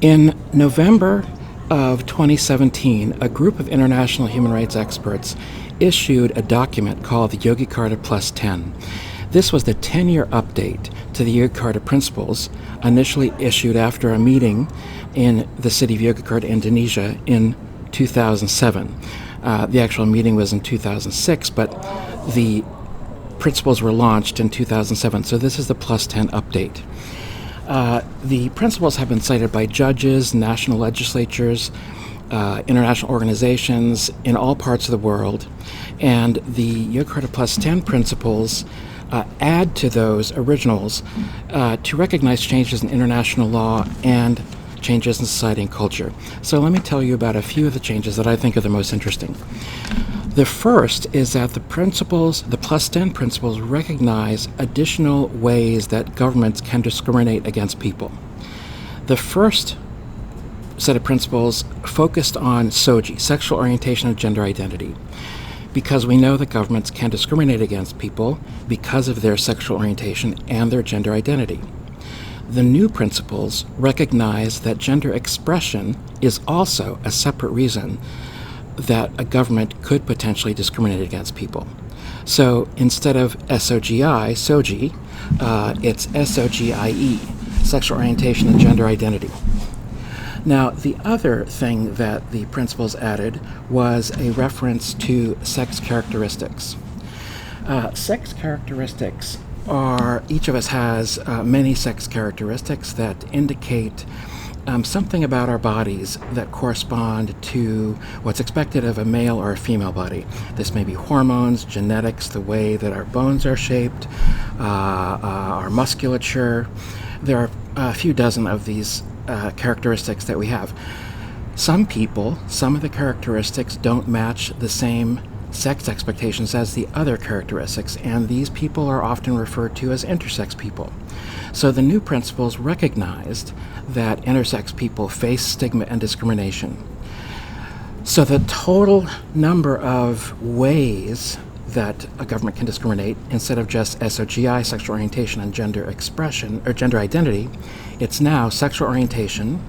In November of 2017, a group of international human rights experts issued a document called the Yogyakarta Plus 10. This was the 10-year update to the Yogyakarta Principles, initially issued after a meeting in the city of Yogyakarta, Indonesia in 2007. The actual meeting was in 2006, but the principles were launched in 2007, so this is the Plus 10 update. The principles have been cited by judges, national legislatures, international organizations in all parts of the world, and the Yogyakarta Plus 10 principles add to those originals to recognize changes in international law and changes in society and culture. So let me tell you about a few of the changes that I think are the most interesting. The first is that the principles, the Plus 10 principles, recognize additional ways that governments can discriminate against people. The first set of principles focused on SOGI, sexual orientation and gender identity, because we know that governments can discriminate against people because of their sexual orientation and their gender identity. The new principles recognize that gender expression is also a separate reason that a government could potentially discriminate against people. So instead of SOGI, it's SOGIE, sexual orientation and gender identity. Now, the other thing that the principles added was a reference to sex characteristics. Sex characteristics are, each of us has many sex characteristics that indicate something about our bodies that correspond to what's expected of a male or a female body. This may be hormones, genetics, the way that our bones are shaped, our musculature. There are a few dozen of these characteristics that we have. Some people, some of the characteristics don't match the same sex expectations as the other characteristics, and these people are often referred to as intersex people. So the new principles recognized that intersex people face stigma and discrimination. So the total number of ways that a government can discriminate, instead of just SOGI, sexual orientation and gender expression, or gender identity, it's now sexual orientation,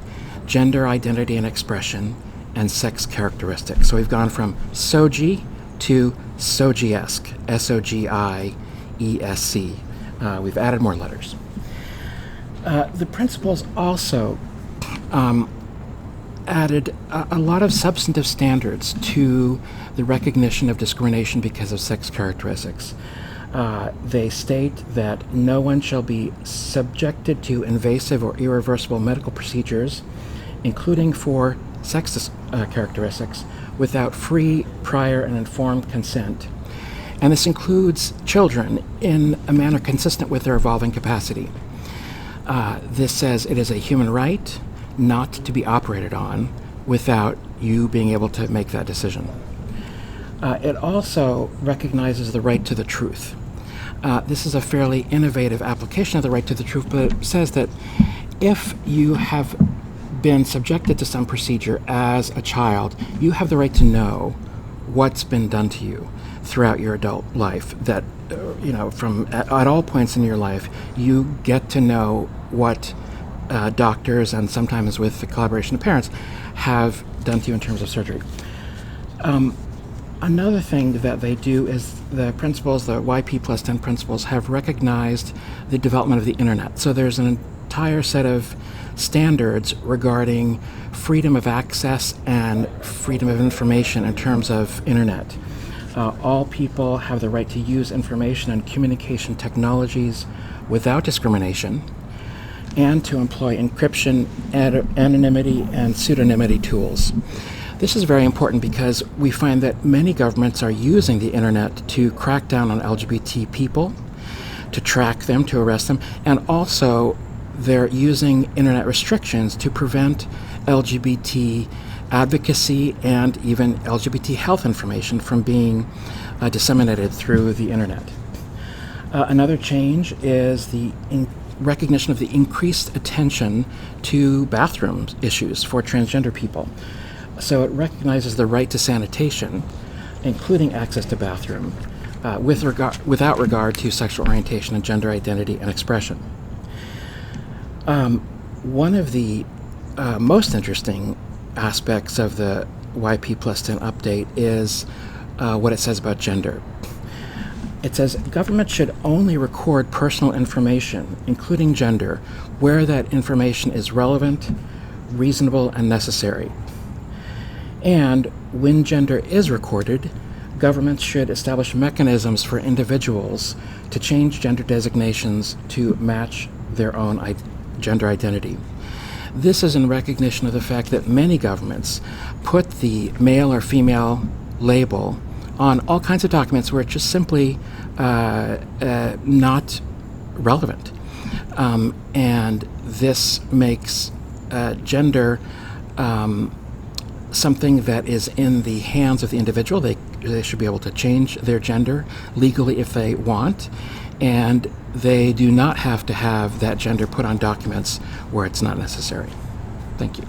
gender identity and expression, and sex characteristics. So we've gone from SOGI to SOGIESC, SOGIESC. We've added more letters. The principles also added a lot of substantive standards to the recognition of discrimination because of sex characteristics. They state that no one shall be subjected to invasive or irreversible medical procedures, including for sex characteristics, without free, prior, and informed consent. And this includes children in a manner consistent with their evolving capacity. This says it is a human right not to be operated on without you being able to make that decision. It also recognizes the right to the truth. This is a fairly innovative application of the right to the truth, but it says that if you have been subjected to some procedure as a child, you have the right to know what's been done to you throughout your adult life. That, from at all points in your life, you get to know what doctors, and sometimes with the collaboration of parents, have done to you in terms of surgery. Another thing that they do is the principles, the YPplus10 principles, have recognized the development of the internet. So there's an entire set of standards regarding freedom of access and freedom of information in terms of internet. All people have the right to use information and communication technologies without discrimination, and to employ encryption, anonymity, and pseudonymity tools. This is very important because we find that many governments are using the internet to crack down on LGBT people, to track them, to arrest them, and also they're using internet restrictions to prevent LGBT advocacy and even LGBT health information from being disseminated through the internet. Another change is the recognition of the increased attention to bathroom issues for transgender people. So it recognizes the right to sanitation, including access to bathroom, without regard to sexual orientation and gender identity and expression. One of the most interesting aspects of the YPplus10 update is what it says about gender. It says government should only record personal information, including gender, where that information is relevant, reasonable, and necessary. And when gender is recorded, governments should establish mechanisms for individuals to change gender designations to match their own gender identity. This is in recognition of the fact that many governments put the male or female label on all kinds of documents where it's just simply not relevant. And this makes gender something that is in the hands of the individual. They should be able to change their gender legally if they want, and they do not have to have that gender put on documents where it's not necessary. Thank you.